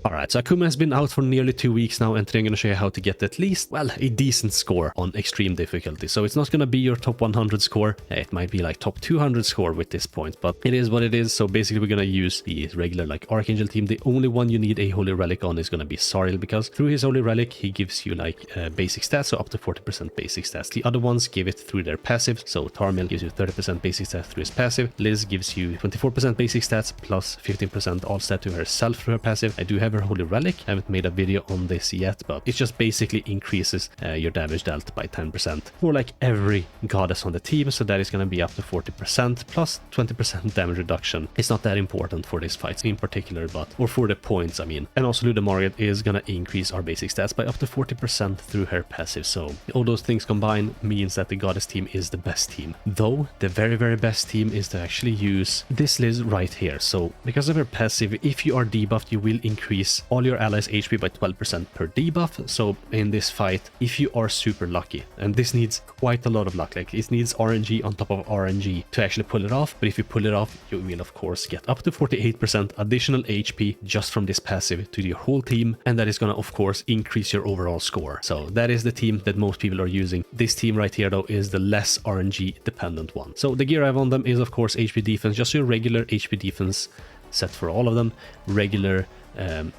Alright, so AKUMU has been out for nearly 2 weeks now, and today I'm going to show you how to get at least, well, a decent score on extreme difficulty. So it's not going to be your top 100 score, it might be like top 200 score with this point, but it is what it is. So basically we're going to use the regular like Archangel team. The only one you need a Holy Relic on is going to be Sariel, because through his Holy Relic he gives you like basic stats, so up to 40% basic stats. The other ones give it through their passive, so Tarmiel gives you 30% basic stats through his passive, Liz gives you 24% basic stats plus 15% all stat to herself through her passive. I do have her Holy Relic, I haven't made a video on this yet, but it just basically increases your damage dealt by 10% for like every goddess on the team, so that is going to be up to 40% plus 20% damage reduction. It's not that important for this fight in particular, but or for the points I mean. And also Luda Margaret is going to increase our basic stats by up to 40% through her passive, so all those things combined means that the goddess team is the best team. Though the very best team is to actually use this Liz right here. So because of her passive, if you are debuffed, you will increase all your allies HP by 12% per debuff. So in this fight, if you are super lucky, and this needs quite a lot of luck, like it needs RNG on top of RNG to actually pull it off, but if you pull it off, you will of course get up to 48% additional HP just from this passive to your whole team, and that is going to of course increase your overall score. So that is the team that most people are using. This team right here though is the less RNG dependent one. So the gear I have on them is of course HP defense, just your regular HP defense set for all of them, regular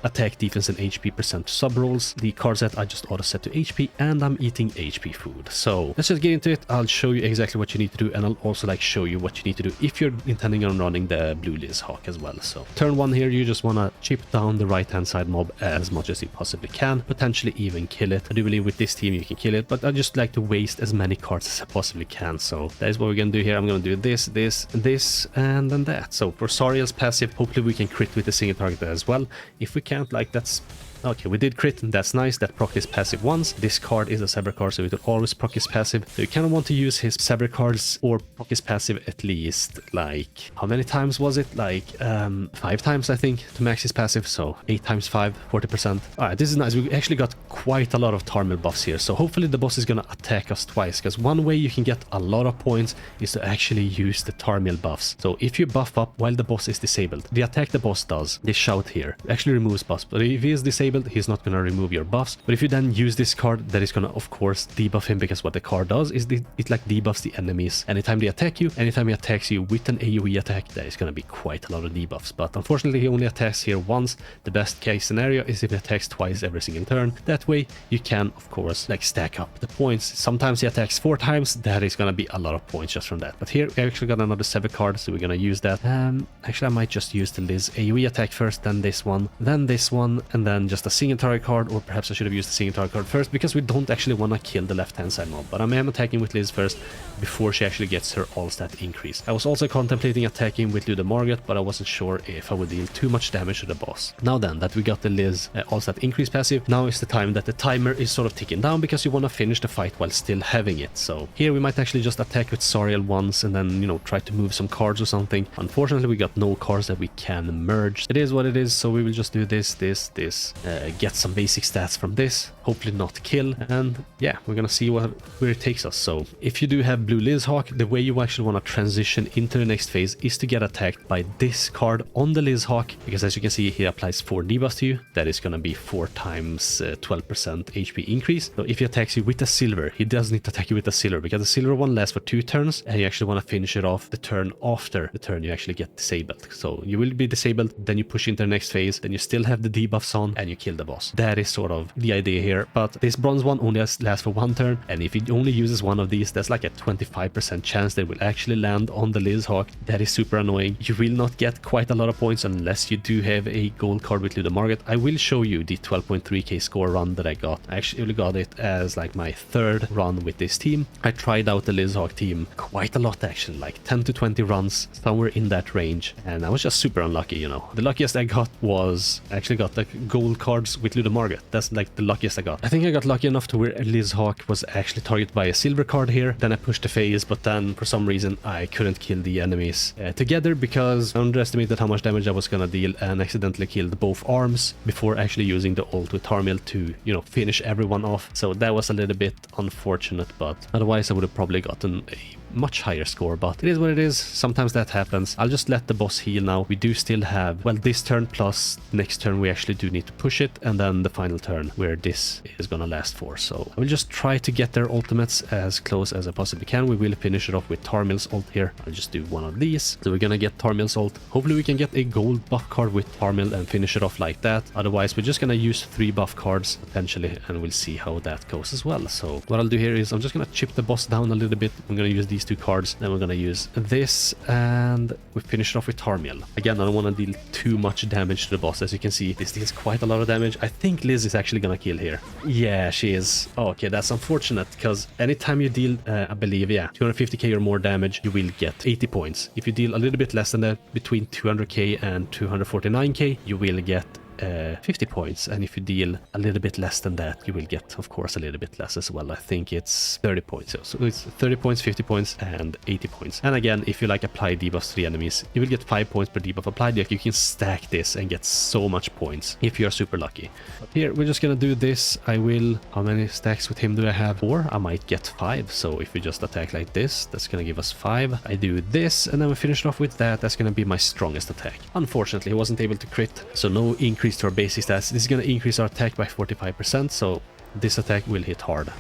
attack, defense, and HP percent sub rolls. The card set I just auto set to HP, and I'm eating HP food. So let's just get into it. I'll show you exactly what you need to do, and I'll also like show you what you need to do if you're intending on running the blue EliHawk as well. So turn 1 here, you just want to chip down the right hand side mob as much as you possibly can, potentially even kill it. I do believe with this team you can kill it, but I just like to waste as many cards as I possibly can. So that is what we're gonna do here. I'm gonna do this, and then that. So for Sariel's passive, hopefully we can crit with a single target as well. If we can't, like, that's okay, we did crit, and that's nice. That proc his passive once. This card is a Saber card, so it will always proc his passive. So you kind of want to use his Saber cards or proc his passive at least, like, how many times was it? Like 5 times I think to max his passive. So 8 times 5, 40%. Alright, this is nice. We actually got quite a lot of Tarmiel buffs here, so hopefully the boss is gonna attack us twice, because one way you can get a lot of points is to actually use the Tarmiel buffs. So if you buff up while the boss is disabled, the attack the boss does, this shout here, actually removes buffs, but if he is disabled, he's not going to remove your buffs. But if you then use this card, that is going to of course debuff him, because what the card does is it like debuffs the enemies anytime they attack you. Anytime he attacks you with an AoE attack, there is going to be quite a lot of debuffs, but unfortunately he only attacks here once. The best case scenario is if he attacks twice every single turn. That way you can of course like stack up the points. Sometimes he attacks 4 times, that is going to be a lot of points just from that. But here we actually got another Sever card, so we're going to use that. Actually I might just use the Liz AoE attack first, then this one, and then just a single target card, or perhaps I should have used the single target card first, because we don't actually want to kill the left hand side mob. But I am attacking with Liz first before she actually gets her all stat increase. I was also contemplating attacking with Luda Margaret, but I wasn't sure if I would deal too much damage to the boss. Now then that we got the Liz all stat increase passive, now is the time that the timer is sort of ticking down, because you want to finish the fight while still having it. So here we might actually just attack with Sariel once, and then, you know, try to move some cards or something. Unfortunately we got no cards that we can merge. It is what it is, so we will just do this, get some basic stats from this, hopefully not kill, and yeah, we're gonna see where it takes us. So if you do have blue EliHawk, the way you actually want to transition into the next phase is to get attacked by this card on the EliHawk, because as you can see he applies 4 debuffs to you. That is gonna be 4 times 12% HP increase. So if he attacks you with a silver, he does need to attack you with a silver, because the silver one lasts for 2 turns, and you actually want to finish it off the turn after the turn you actually get disabled. So you will be disabled, then you push into the next phase, then you still have the debuffs on, and you kill the boss. That is sort of the idea here. But this bronze one only lasts for 1 turn, and if he only uses one of these, there's like a 25% chance that it will actually land on the EliHawk. That is super annoying. You will not get quite a lot of points unless you do have a gold card with Luda Margaret. I will show you the 12.3k score run that I got. I actually got it as like my 3rd run with this team. I tried out the EliHawk team quite a lot actually, like 10 to 20 runs, somewhere in that range, and I was just super unlucky, you know. The luckiest I got was I actually got like gold cards with Luda Margaret. That's like the luckiest I got. I think I got lucky enough to where EliHawk was actually targeted by a silver card here. Then I pushed the phase, but then for some reason I couldn't kill the enemies together, because I underestimated how much damage I was gonna deal and accidentally killed both arms before actually using the ult with Tarmiel to, you know, finish everyone off. So that was a little bit unfortunate, but otherwise I would have probably gotten a much higher score, but it is what it is. Sometimes that happens. I'll just let the boss heal now. We do still have, well, this turn plus next turn we actually do need to push it, and then the final turn where this is gonna last for. So I will just try to get their ultimates as close as I possibly can. We will finish it off with Tarmil's ult here. I'll just do one of these. So we're gonna get Tarmil's ult. Hopefully we can get a gold buff card with Tarmil and finish it off like that. Otherwise we're just gonna use 3 buff cards potentially, and we'll see how that goes as well. So what I'll do here is I'm just gonna chip the boss down a little bit. I'm gonna use these 2 cards, then we're gonna use this, and we finish it off with Tarmil. Again, I don't want to deal too much damage to the boss. As you can see, this deals quite a lot of damage. I think Liz is actually gonna kill here. Yeah, she is. Oh, okay, that's unfortunate, because anytime you deal, I believe, yeah, 250k or more damage, you will get 80 points. If you deal a little bit less than that, between 200k and 249k, you will get 50 points, and if you deal a little bit less than that, you will get, of course, a little bit less as well. I think it's 30 points. So it's 30 points, 50 points, and 80 points. And again, if you like apply debuffs to the enemies, you will get 5 points per debuff applied. Like, you can stack this and get so much points if you are super lucky. But here we're just gonna do this. I will, how many stacks with him do I have? 4. I might get 5. So if we just attack like this, that's gonna give us 5. I do this, and then we finish it off with that. That's gonna be my strongest attack. Unfortunately, he wasn't able to crit, so no increase to our basic stats. This is going to increase our attack by 45%, so this attack will hit hard.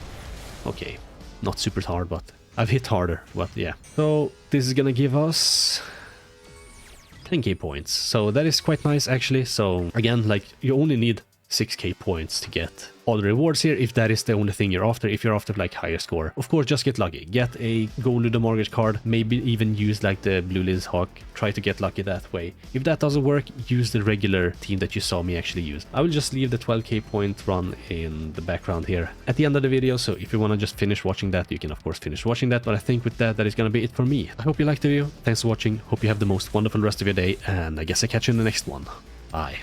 Okay, not super hard, but I've hit harder, but yeah. So this is going to give us 10k points, so that is quite nice actually. So again, like, you only need 6k points to get all the rewards here, if that is the only thing you're after. If you're after like higher score, of course, just get lucky. Get a gold Ludo Mortgage card, maybe even use like the blue EliHawk. Try to get lucky that way. If that doesn't work, use the regular team that you saw me actually use. I will just leave the 12k point run in the background here at the end of the video, so if you want to just finish watching that, you can of course finish watching that. But I think with that, that is going to be it for me. I hope you liked the video. Thanks for watching. Hope you have the most wonderful rest of your day, and I guess I catch you in the next one. Bye.